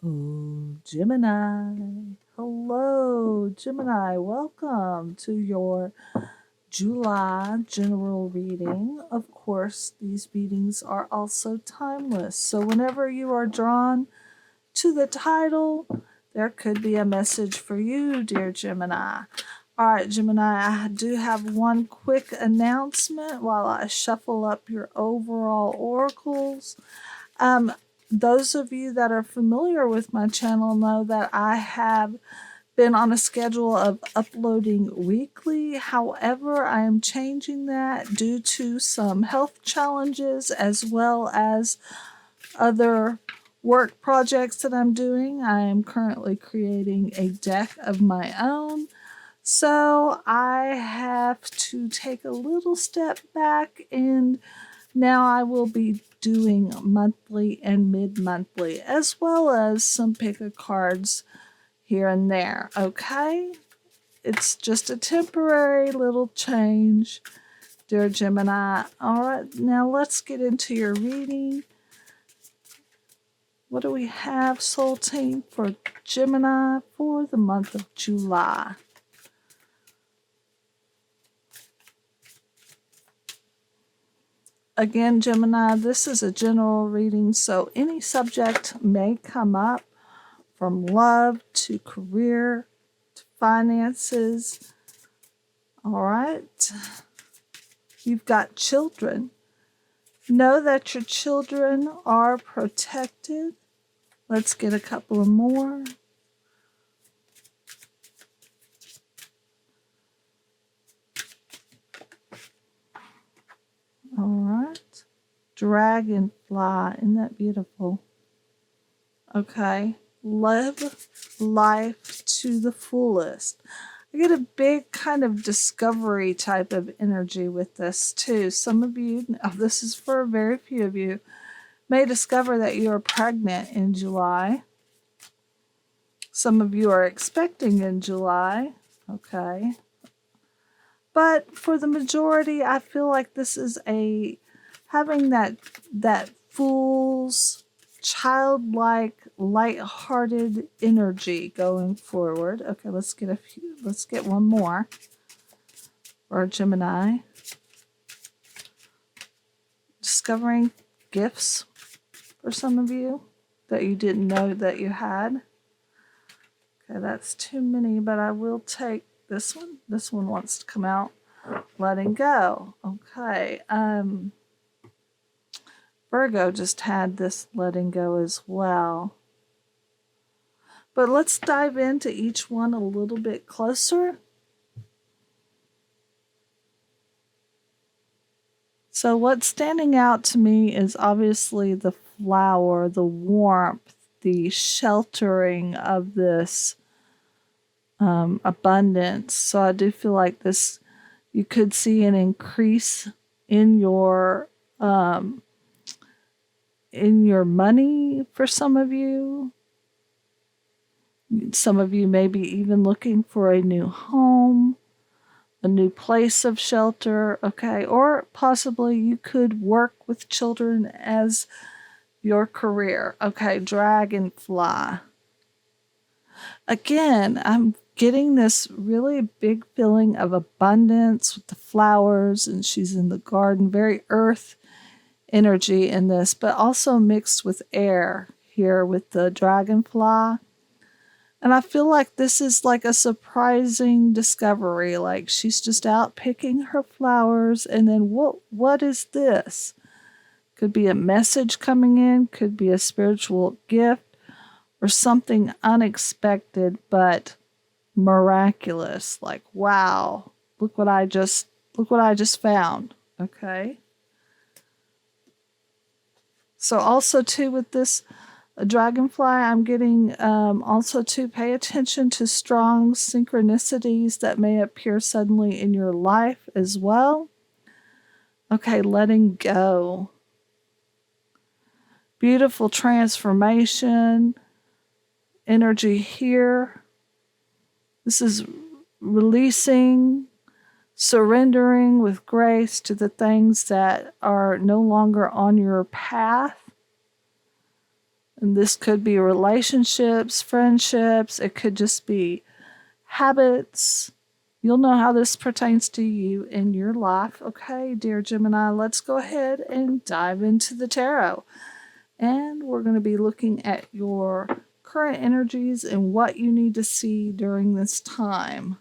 Oh, Gemini. Hello, Gemini. Welcome to your July general reading. Of course, these readings are also timeless. So, whenever you are drawn to the title, there could be a message for you, dear Gemini. All right, Gemini, I do have one quick announcement while I shuffle up your overall oracles. Um, those of you that are familiar with my channel know that I have been on a schedule of uploading weekly. However, I am changing that due to some health challenges as well as other work projects that I'm doing. I am currently creating a deck of my own. So I have to take a little step back, and now I will be doing monthly and mid-monthly, as well as some pick a cards here and there. Okay? It's just a temporary little change, dear Gemini. All right, now let's get into your reading. What do we have, Soul Team, for Gemini for the month of July? Again, Gemini, this is a general reading, so any subject may come up, from love to career to finances. All right. You've got children. Know that your children are protected. Let's get a couple of more. All right. Dragonfly. Isn't that beautiful? Okay. Live life to the fullest. I get a big kind of discovery type of energy with this too. Some of you, this is for very few of you, may discover that you are pregnant in July. Some of you are expecting in July. Okay. But for the majority, I feel like this is having that fool's childlike, light-hearted energy going forward. Okay, let's get one more for Gemini. Discovering gifts for some of you that you didn't know that you had. Okay, that's too many, but I will take this one. This one wants to come out. Letting go. Okay. Virgo just had this letting go as well. But let's dive into each one a little bit closer. So what's standing out to me is obviously the flower, the warmth, the sheltering of this abundance. So I do feel like this, you could see an increase in your money for some of you. Some of you may be even looking for a new home, a new place of shelter, okay? Or possibly you could work with children as your career, okay? Dragonfly. Again, I'm getting this really big feeling of abundance with the flowers, and she's in the garden, very earth energy in this, but also mixed with air here with the dragonfly. And I feel like this is like a surprising discovery. Like she's just out picking her flowers, and then what is this? Could be a message coming in, could be a spiritual gift, or something unexpected but miraculous. Like, wow, look what I just found. Okay. So also too with this dragonfly, I'm getting also to pay attention to strong synchronicities that may appear suddenly in your life as well. Okay, letting go. Beautiful transformation energy here. This is releasing, surrendering with grace to the things that are no longer on your path. And this could be relationships, friendships, it could just be habits. You'll know how this pertains to you in your life. Okay, dear Gemini, let's go ahead and dive into the tarot. And we're going to be looking at your current energies and what you need to see during this time.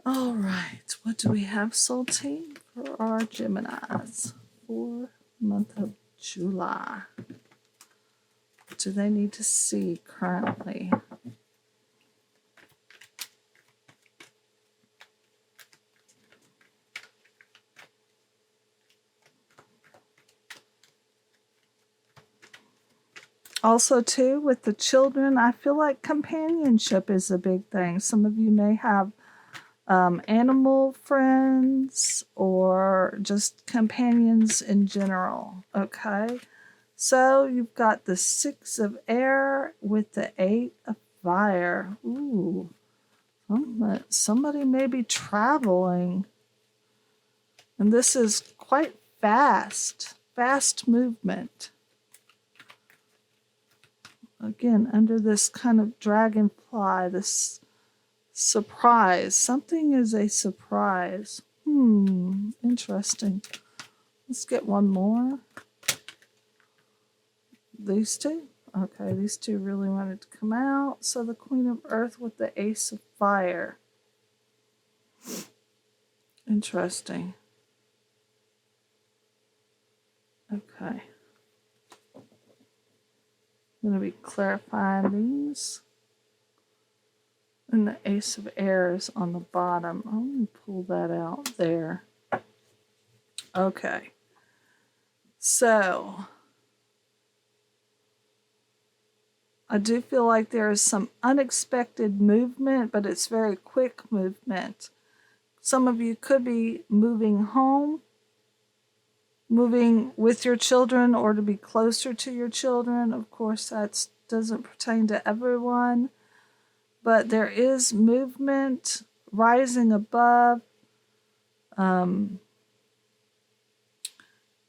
All right, what do we have, Soul Team, for our Geminis for the month of July? What do they need to see currently? Also, too, with the children, I feel like companionship is a big thing. Some of you may have animal friends or just companions in general. Okay, so you've got the 6 of air with the 8 of fire. Ooh, somebody may be traveling, and this is quite fast movement. Again, under this kind of dragonfly, this surprise. Something is a surprise. Interesting. Let's get one more. These two? Okay, these two really wanted to come out. So the Queen of Earth with the Ace of Fire. Interesting. Okay. I'm going to be clarifying these. And the Ace of Air is on the bottom. I'm going to pull that out there. Okay. So, I do feel like there is some unexpected movement, but it's very quick movement. Some of you could be moving home, moving with your children, or to be closer to your children. Of course, that doesn't pertain to everyone, but there is movement rising above,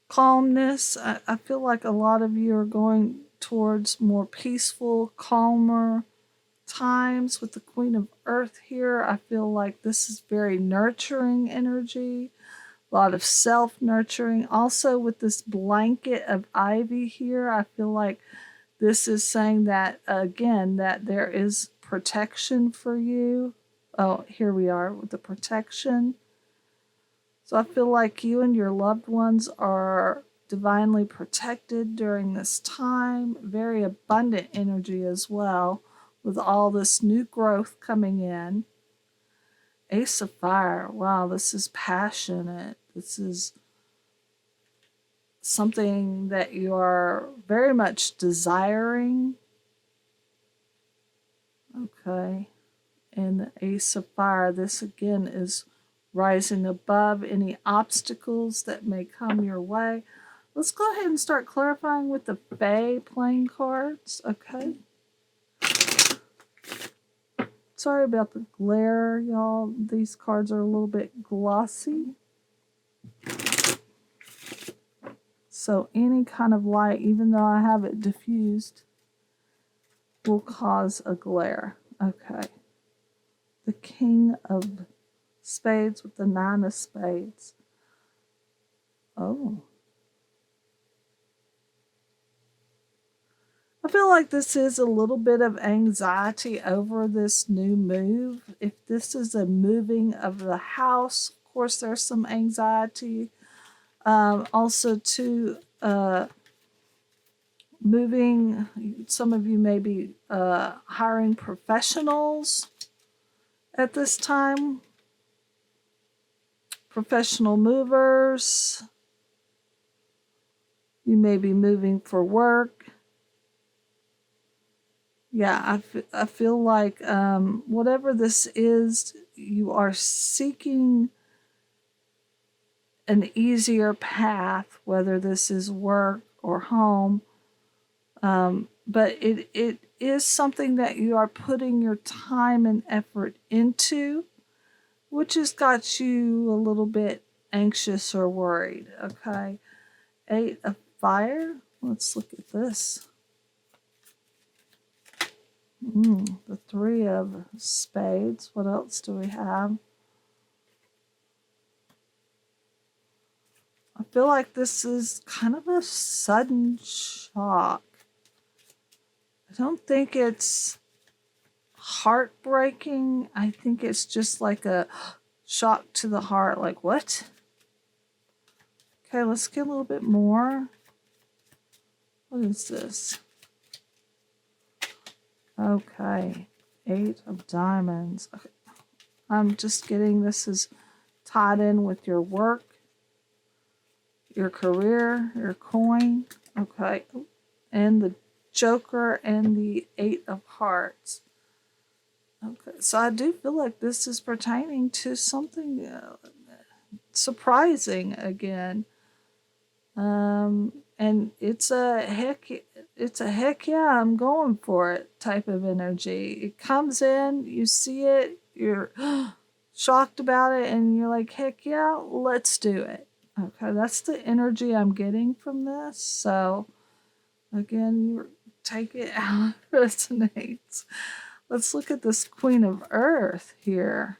calmness. I feel like a lot of you are going towards more peaceful, calmer times with the Queen of Earth here. I feel like this is very nurturing energy, a lot of self-nurturing. Also with this blanket of ivy here, I feel like this is saying that, again, that there is protection for you. Oh, here we are with the protection. So I feel like you and your loved ones are divinely protected during this time. Very abundant energy as well, with all this new growth coming in. Ace of Fire. Wow, this is passionate. This is something that you are very much desiring. Okay. And the Ace of Fire, this again is rising above any obstacles that may come your way. Let's go ahead and start clarifying with the Fae playing cards. Okay. Sorry about the glare, y'all. These cards are a little bit glossy. So any kind of light, even though I have it diffused, will cause a glare. Okay. The King of Spades with the 9 of Spades. Oh. I feel like this is a little bit of anxiety over this new move. If this is a moving of the house, of course, there's some anxiety. Also, too, moving, some of you may be hiring professionals at this time. Professional movers. You may be moving for work. Yeah, I feel like whatever this is, you are seeking an easier path, whether this is work or home. But it is something that you are putting your time and effort into, which has got you a little bit anxious or worried. Okay. 8 of Fire. let's look at this. The 3 of spades. What else do we have? I feel like this is kind of a sudden shock. I don't think it's heartbreaking. I think it's just like a shock to the heart. Like, what? Okay, let's get a little bit more. What is this? Okay, 8 of diamonds. Okay. I'm just getting this is tied in with your work, your career, your coin. Okay, and the Joker and the 8 of hearts. Okay, so I do feel like this is pertaining to something surprising again. And it's a heck yeah, I'm going for it type of energy. It comes in, you see it, you're shocked about it, and you're like, heck yeah, let's do it. Okay, that's the energy I'm getting from this. So again, you take it how it resonates. Let's look at this Queen of Earth here.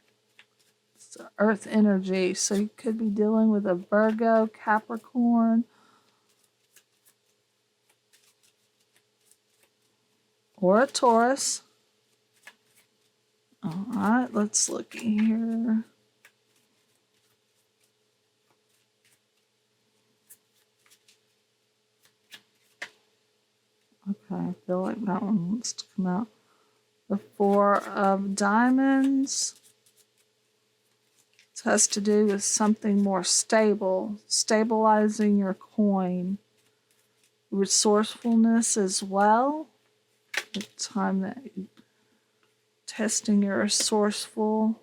It's Earth energy. So you could be dealing with a Virgo, Capricorn, or a Taurus. All right, let's look here. Okay, I feel like that one wants to come out. The 4 of diamonds. It has to do with something more stable, stabilizing your coin. Resourcefulness as well. The time that you're testing your resourceful.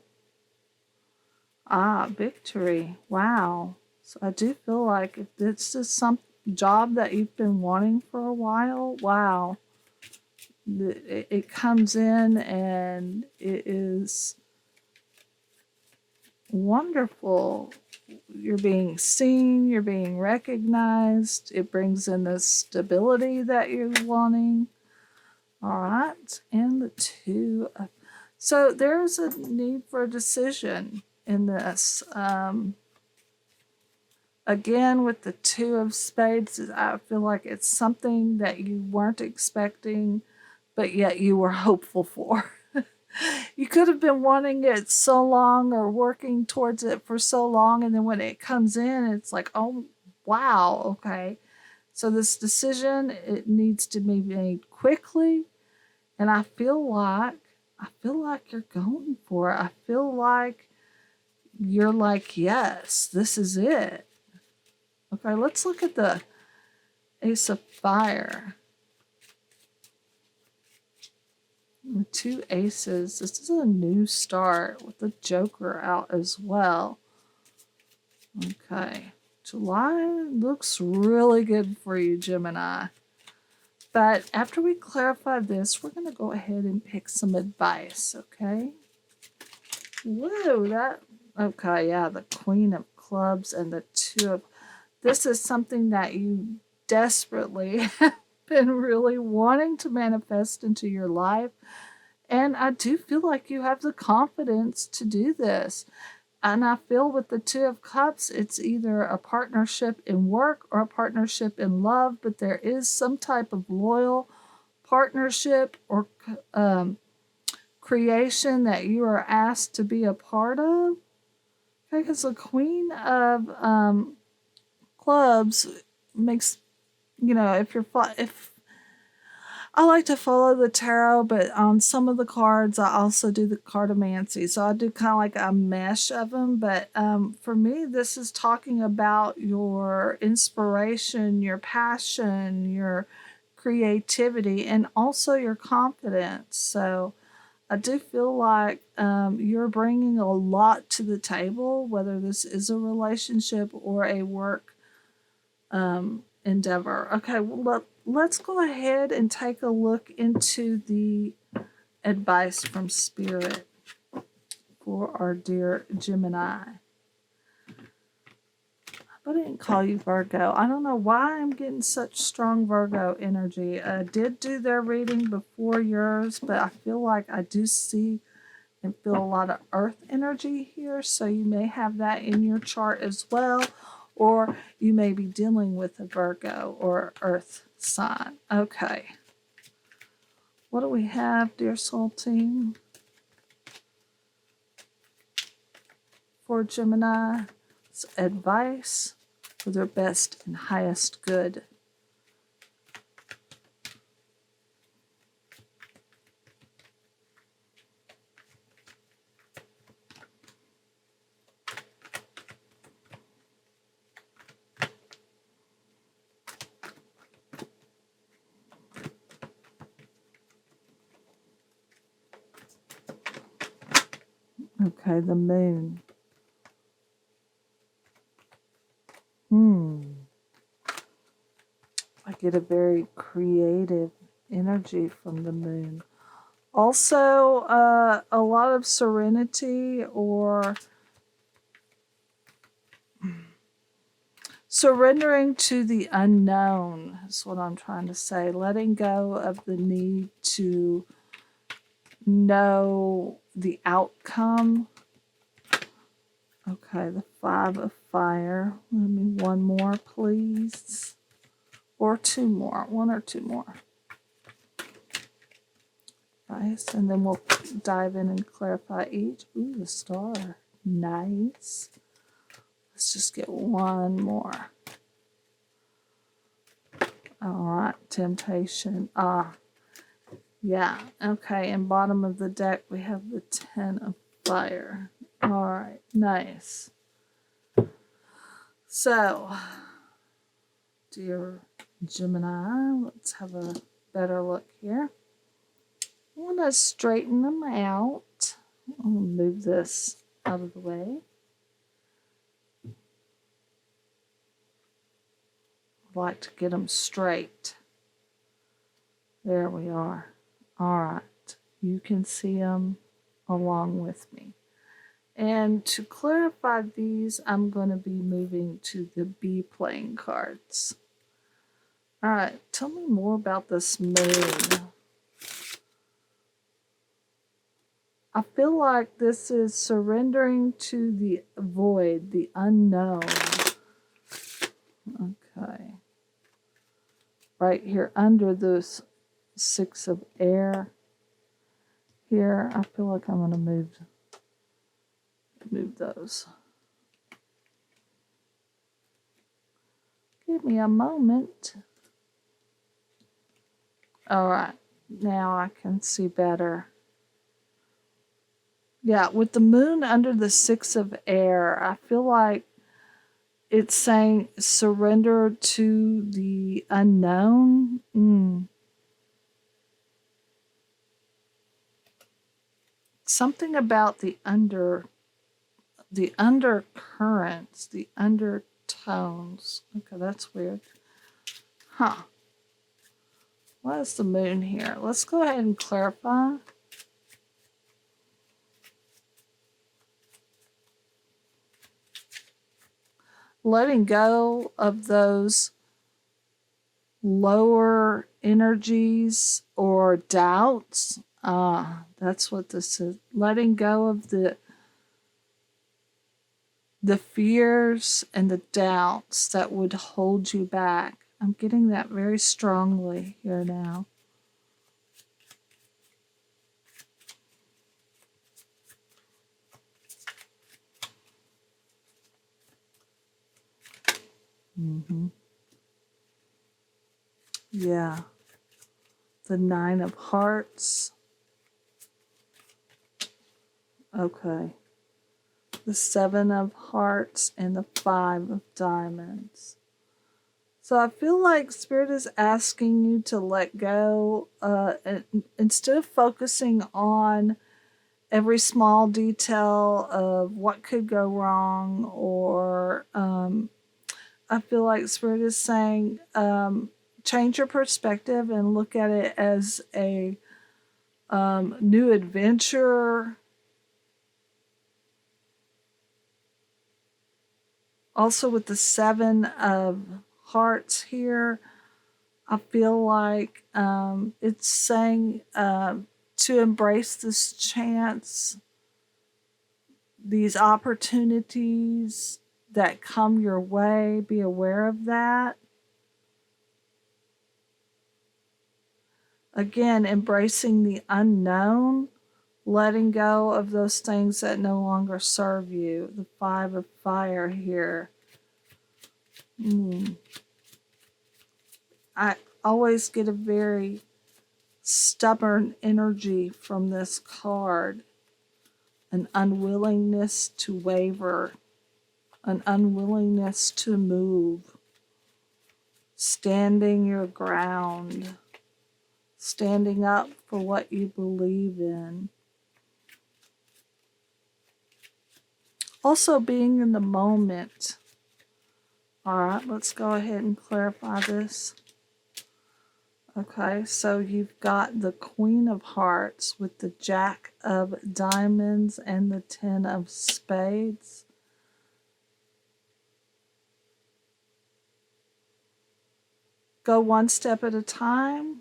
Victory. Wow. So I do feel like if this is some job that you've been wanting for a while, wow. It comes in and it is wonderful. You're being seen, you're being recognized. It brings in the stability that you're wanting. All right, and the 2 of... So there's a need for a decision in this. Again, with the 2 of spades, I feel like it's something that you weren't expecting, but yet you were hopeful for. You could have been wanting it so long or working towards it for so long, and then when it comes in, it's like, oh, wow, okay. So this decision, it needs to be made quickly, and I feel like you're going for it. I feel like you're like, yes, this is it. Okay, let's look at the Ace of Fire. The 2 aces. This is a new start with the Joker out as well. Okay. July looks really good for you, Gemini. But after we clarify this, we're going to go ahead and pick some advice, okay? Whoa, that... Okay, yeah, the Queen of Clubs and the 2 of... This is something that you desperately have been really wanting to manifest into your life. And I do feel like you have the confidence to do this. And I feel with the 2 of Cups, it's either a partnership in work or a partnership in love, but there is some type of loyal partnership or creation that you are asked to be a part of. Okay, because the Queen of Clubs makes, if I like to follow the tarot, but on some of the cards, I also do the cartomancy. So I do kind of like a mesh of them. But for me, this is talking about your inspiration, your passion, your creativity, and also your confidence. So I do feel like you're bringing a lot to the table, whether this is a relationship or a work endeavor. Okay, well, let's go ahead and take a look into the advice from Spirit for our dear Gemini. I didn't call you Virgo. I don't know why I'm getting such strong Virgo energy. I did do their reading before yours, but I feel like I do see and feel a lot of earth energy here. So you may have that in your chart as well, or you may be dealing with a Virgo or earth sign. Okay. What do we have, dear soul team, for Gemini? It's advice for their best and highest good. Okay, the moon. I get a very creative energy from the moon. Also, a lot of serenity or surrendering to the unknown is what I'm trying to say. Letting go of the need to know the outcome. Okay, the 5 of fire. Let me one more, please. Or 2 more. 1 or 2 more. Nice. And then we'll dive in and clarify each. Ooh, the star. Nice. Let's just get 1 more. All right, temptation. Yeah. Okay, and bottom of the deck, we have the 10 of fire. All right, nice. So, dear Gemini, let's have a better look here. I want to straighten them out. I'm going to move this out of the way. I'd like to get them straight. There we are. All right. You can see them along with me. And to clarify these, I'm going to be moving to the B playing cards. All right. Tell me more about this moon. I feel like this is surrendering to the void, the unknown. Okay. Right here under this 6 of air. Here, I feel like I'm going to move those. Give me a moment. All right. Now I can see better. Yeah, with the moon under the 6 of air, I feel like it's saying surrender to the unknown. Something about the undercurrents, the undertones. Okay, that's weird. Huh. What is the moon here? Let's go ahead and clarify. Letting go of those lower energies or doubts. That's what this is. Letting go of the fears and the doubts that would hold you back. I'm getting that very strongly here now. Yeah. The 9 of hearts. Okay. The 7 of hearts and the 5 of diamonds. So I feel like Spirit is asking you to let go. Instead of focusing on every small detail of what could go wrong, or I feel like Spirit is saying, change your perspective and look at it as a new adventure. Also with the 7 of Hearts here, I feel like it's saying to embrace this chance, these opportunities that come your way, be aware of that. Again, embracing the unknown, letting go of those things that no longer serve you. The 5 of Fire here. I always get a very stubborn energy from this card. An unwillingness to waver, an unwillingness to move, standing your ground, standing up for what you believe in. Also being in the moment. All right, let's go ahead and clarify this. Okay, so you've got the Queen of Hearts with the Jack of Diamonds and the 10 of Spades. Go one step at a time.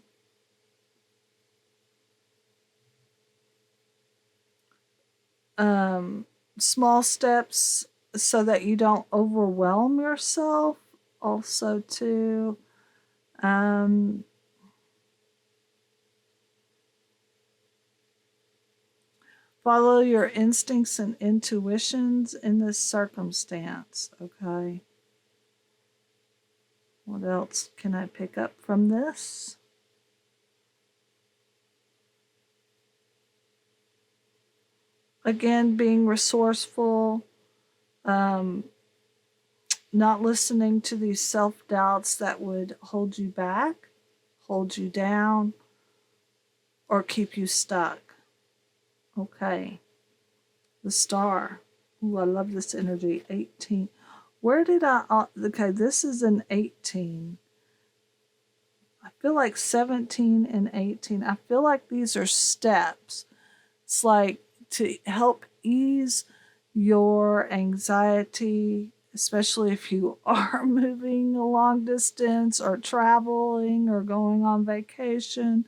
Small steps so that you don't overwhelm yourself. Also, too, follow your instincts and intuitions in this circumstance. Okay. What else can I pick up from this? Again, being resourceful, not listening to these self doubts that would hold you back, hold you down, or keep you stuck. Okay. The Star. Ooh, I love this energy. 18. Where did I. Okay, this is an 18. I feel like 17 and 18. I feel like these are steps. It's like to help ease your anxiety, especially if you are moving a long distance or traveling or going on vacation.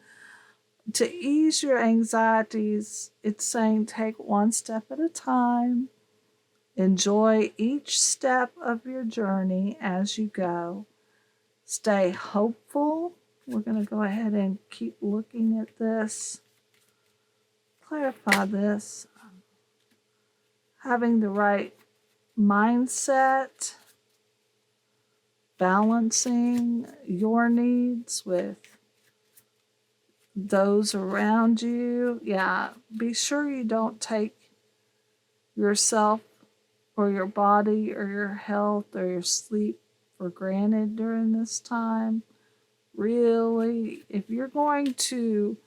To ease your anxieties, it's saying take one step at a time. Enjoy each step of your journey as you go. Stay hopeful. We're going to go ahead and keep looking at this. Clarify this. Having the right mindset, balancing your needs with those around you. Yeah, be sure you don't take yourself or your body or your health or your sleep for granted during this time. Really, if you're going to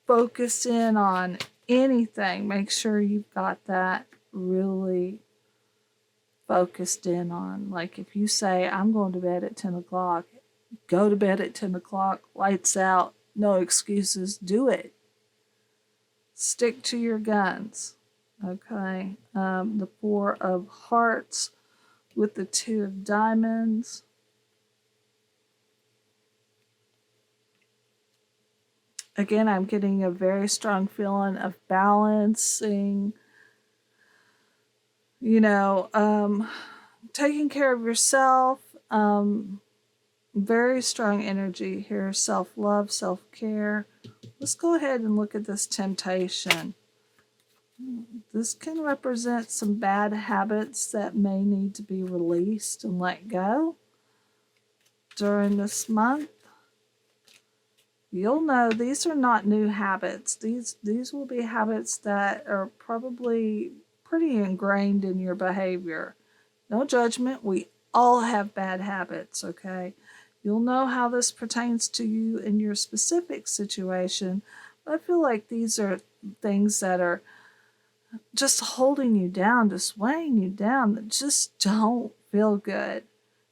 focus in on anything, make sure you've got that really focused in on. Like if you say, I'm going to bed at 10 o'clock, go to bed at 10 o'clock, lights out, no excuses, do it. Stick to your guns. Okay. The 4 of Hearts with the 2 of Diamonds. Again, I'm getting a very strong feeling of balancing, taking care of yourself. Very strong energy here. Self-love, self-care. Let's go ahead and look at this temptation. This can represent some bad habits that may need to be released and let go during this month. You'll know these are not new habits. These will be habits that are probably pretty ingrained in your behavior. No judgment. We all have bad habits, okay? You'll know how this pertains to you in your specific situation. But I feel like these are things that are just holding you down, just weighing you down, that just don't feel good.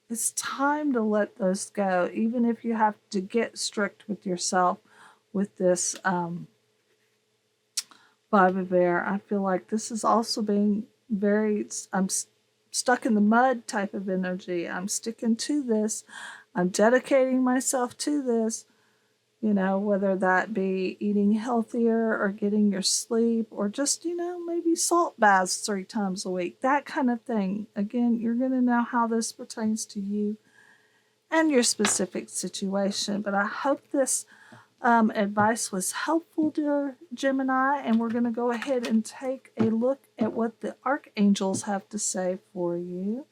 It's time to let those go, even if you have to get strict with yourself with this 5 of Air. I feel like this is also being very stuck in the mud type of energy. I'm sticking to this. I'm dedicating myself to this, whether that be eating healthier or getting your sleep or just, maybe salt baths 3 times a week, that kind of thing. Again, you're going to know how this pertains to you and your specific situation. But I hope this advice was helpful, dear Gemini, and we're going to go ahead and take a look at what the archangels have to say for you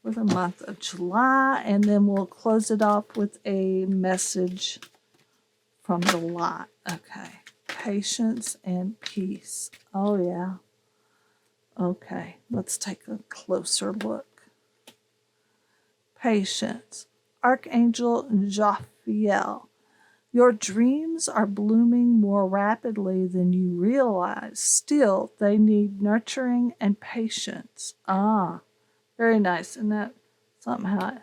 for the month of July, and then we'll close it off with a message from the light. Okay. Patience and peace. Oh, yeah. Okay. Let's take a closer look. Patience. Archangel Jophiel. Your dreams are blooming more rapidly than you realize. Still, they need nurturing and patience. Ah, very nice. And that somehow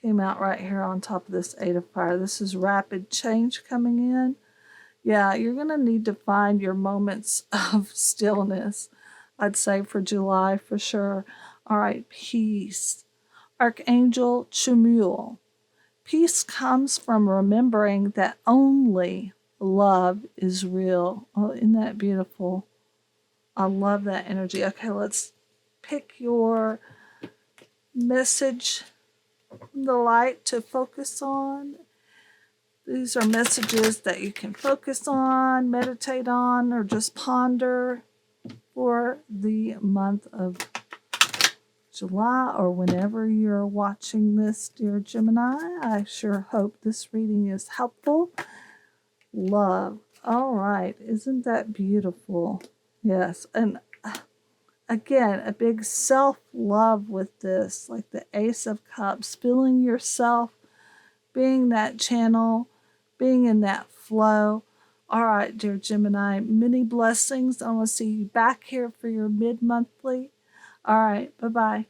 came out right here on top of this 8 of fire. This is rapid change coming in. Yeah, you're going to need to find your moments of stillness, I'd say, for July for sure. All right, peace. Archangel Chamuel. Peace comes from remembering that only love is real. Oh, isn't that beautiful? I love that energy. Okay, let's pick your message from the light to focus on. These are messages that you can focus on, meditate on, or just ponder for the month of July or whenever you're watching this, dear Gemini. I sure hope this reading is helpful. Love. All right. Isn't that beautiful? Yes. And again, a big self-love with this, like the Ace of Cups, feeling yourself, being that channel, being in that flow. All right, dear Gemini, many blessings. I want to see you back here for your mid-monthly. All right, bye-bye.